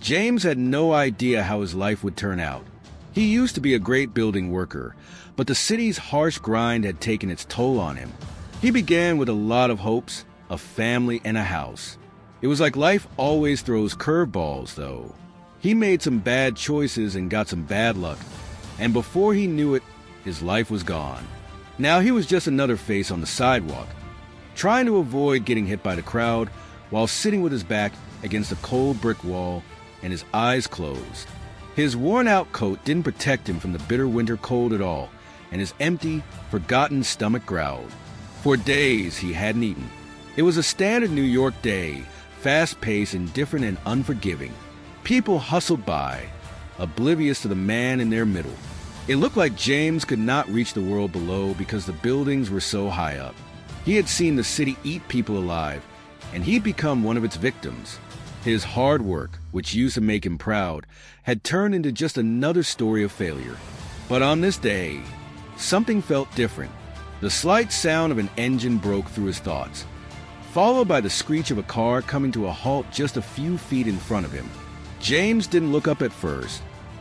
James had no idea how his life would turn out. He used to be a great building worker, but the city's harsh grind had taken its toll on him. He began with a lot of hopes, a family, and a house. It was like life always throws curveballs, though. He made some bad choices and got some bad luck, and before he knew it, his life was gone. Now he was just another face on the sidewalk, trying to avoid getting hit by the crowd while sitting with his back against a cold brick wall and his eyes closed. His worn-out coat didn't protect him from the bitter winter cold at all, and his empty, forgotten stomach growled. For days he hadn't eaten. It was a standard New York day, fast-paced, indifferent, and unforgiving. People hustled by, oblivious to the man in their middle. It looked like James could not reach the world below because the buildings were so high up. He had seen the city eat people alive, and he'd become one of its victims. His hard work, which used to make him proud, had turned into just another story of failure. But on this day, something felt different. The slight sound of an engine broke through his thoughts, followed by the screech of a car coming to a halt just a few feet in front of him. James didn't look up at first.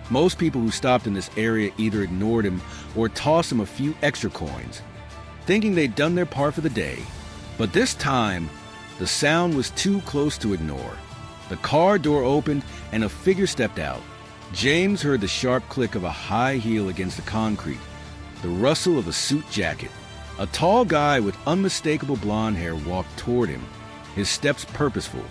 Most people who stopped in this area either ignored him or tossed him a few extra coins, thinking they'd done their part for the day. But this time, the sound was too close to ignore. The car door opened and a figure stepped out. James heard the sharp click of a high heel against the concrete, the rustle of a suit jacket. A tall guy with unmistakable blonde hair walked toward him, his steps purposeful.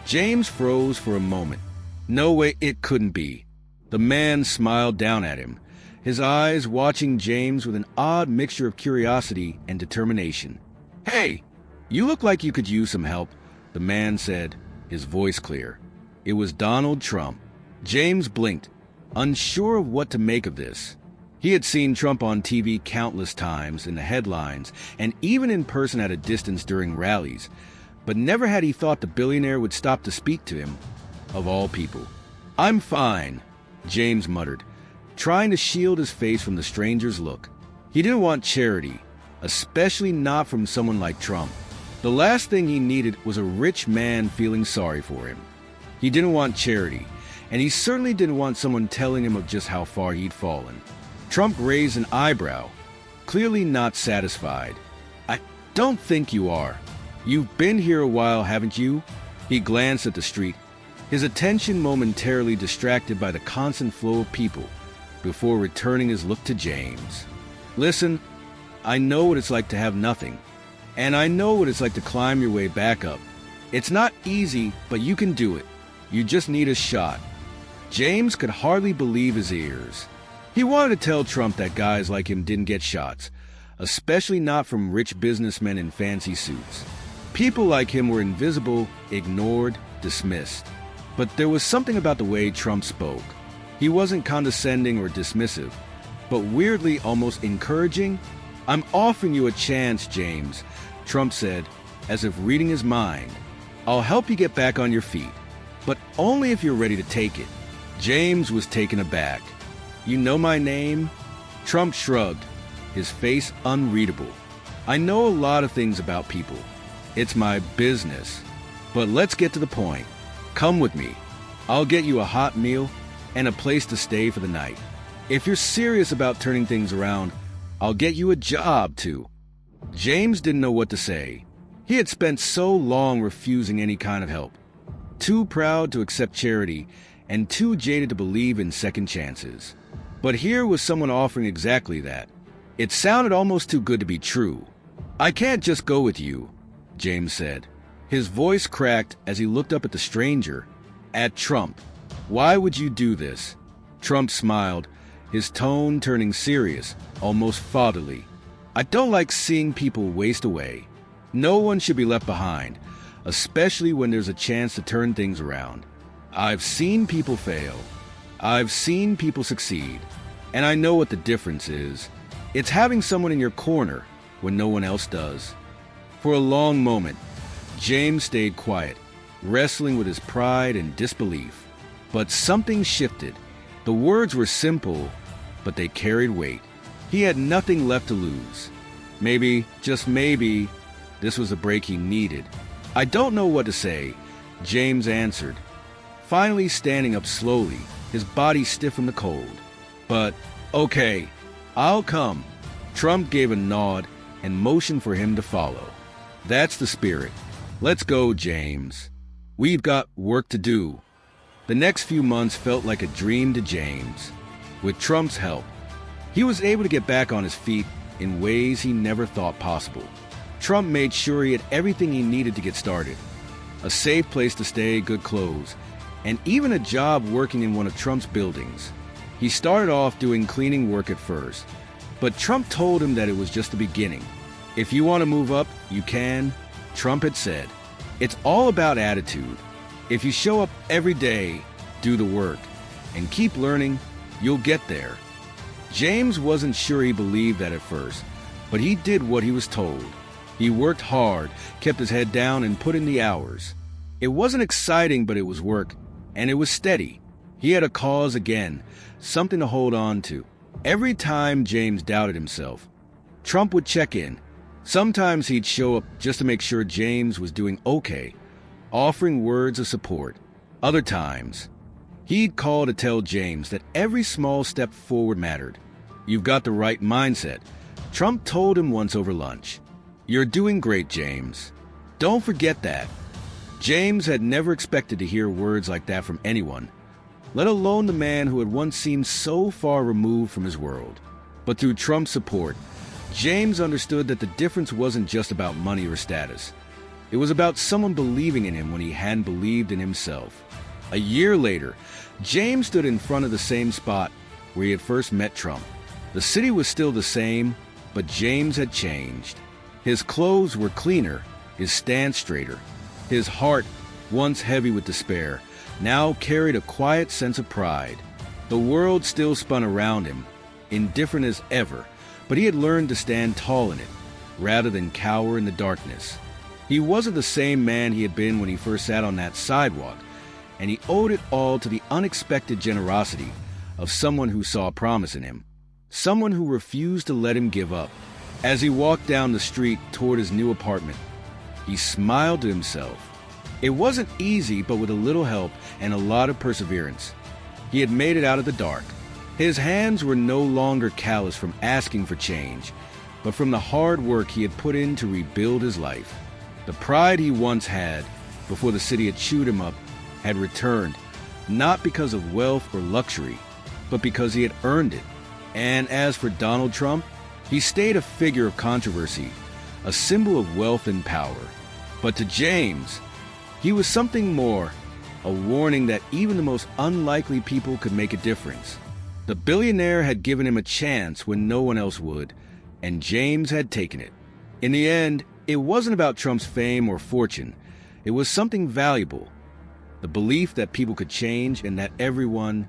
James froze for a moment. No way, it couldn't be. The man smiled down at him, his eyes watching James with an odd mixture of curiosity and determination. "Hey, you look like you could use some help," the man said, his voice clear. It was Donald Trump. James blinked, unsure of what to make of this. He had seen Trump on TV countless times in the headlines and even in person at a distance during rallies, but never had he thought the billionaire would stop to speak to him, of all people. "I'm fine," James muttered, trying to shield his face from the stranger's look. He didn't want charity, especially not from someone like Trump. The last thing he needed was a rich man feeling sorry for him. He didn't want charity, and he certainly didn't want someone telling him of just how far he'd fallen. Trump raised an eyebrow, clearly not satisfied. "I don't think you are. You've been here a while, haven't you?" He glanced at the street, his attention momentarily distracted by the constant flow of people, before returning his look to James. "Listen, I know what it's like to have nothing, and I know what it's like to climb your way back up. It's not easy, but you can do it. You just need a shot." James could hardly believe his ears. He wanted to tell Trump that guys like him didn't get shots, especially not from rich businessmen in fancy suits. People like him were invisible, ignored, dismissed. But there was something about the way Trump spoke. He wasn't condescending or dismissive, but weirdly almost encouraging. "I'm offering you a chance, James," Trump said, as if reading his mind. "I'll help you get back on your feet, but only if you're ready to take it." James was taken aback. "You know my name?" Trump shrugged, his face unreadable. "I know a lot of things about people. It's my business. But let's get to the point. Come with me. I'll get you a hot meal and a place to stay for the night. If you're serious about turning things around, I'll get you a job, too." James didn't know what to say. He had spent so long refusing any kind of help, too proud to accept charity and too jaded to believe in second chances. But here was someone offering exactly that. It sounded almost too good to be true. "I can't just go with you," James said. His voice cracked as he looked up at the stranger, at Trump. "Why would you do this?" Trump smiled, his tone turning serious, almost fatherly. "I don't like seeing people waste away. No one should be left behind, especially when there's a chance to turn things around. I've seen people fail. I've seen people succeed. And I know what the difference is. It's having someone in your corner when no one else does." For a long moment, James stayed quiet, wrestling with his pride and disbelief. But something shifted. The words were simple, but they carried weight. He had nothing left to lose. Maybe, just maybe, this was the break he needed. "I don't know what to say," James answered. finally standing up slowly, his body stiff from the cold. But, okay, I'll come. Trump gave a nod and motioned for him to follow. That's the spirit. Let's go, James. We've got work to do. The next few months felt like a dream to James. With Trump's help, he was able to get back on his feet in ways he never thought possible. Trump made sure he had everything he needed to get started. A safe place to stay, good clothes, and even a job working in one of Trump's buildings. He started off doing cleaning work at first, but Trump told him that it was just the beginning. If you want to move up, you can, Trump had said. It's all about attitude. If you show up every day, do the work, and keep learning, you'll get there. James wasn't sure he believed that at first, but he did what he was told. He worked hard, kept his head down, and put in the hours. It wasn't exciting, but it was work, and it was steady. He had a cause again, something to hold on to. Every time James doubted himself, Trump would check in. Sometimes he'd show up just to make sure James was doing okay, offering words of support. Other times, he'd call to tell James that every small step forward mattered. You've got the right mindset, Trump told him once over lunch. You're doing great, James. Don't forget that. James had never expected to hear words like that from anyone, let alone the man who had once seemed so far removed from his world. But through Trump's support, James understood that the difference wasn't just about money or status. It was about someone believing in him when he hadn't believed in himself. A year later, James stood in front of the same spot where he had first met Trump. The city was still the same, but James had changed. His clothes were cleaner, his stance straighter. His heart, once heavy with despair, now carried a quiet sense of pride. The world still spun around him, indifferent as ever, but he had learned to stand tall in it, rather than cower in the darkness. He wasn't the same man he had been when he first sat on that sidewalk, and he owed it all to the unexpected generosity of someone who saw promise in him, someone who refused to let him give up. As he walked down the street toward his new apartment, he smiled to himself. It wasn't easy, but with a little help and a lot of perseverance, he had made it out of the dark. His hands were no longer callous from asking for change, but from the hard work he had put in to rebuild his life. The pride he once had, before the city had chewed him up, had returned, not because of wealth or luxury, but because he had earned it. And as for Donald Trump, he stayed a figure of controversy, a symbol of wealth and power. But to James, he was something more, a warning that even the most unlikely people could make a difference. The billionaire had given him a chance when no one else would, and James had taken it. In the end, it wasn't about Trump's fame or fortune. It was something valuable, the belief that people could change and that everyone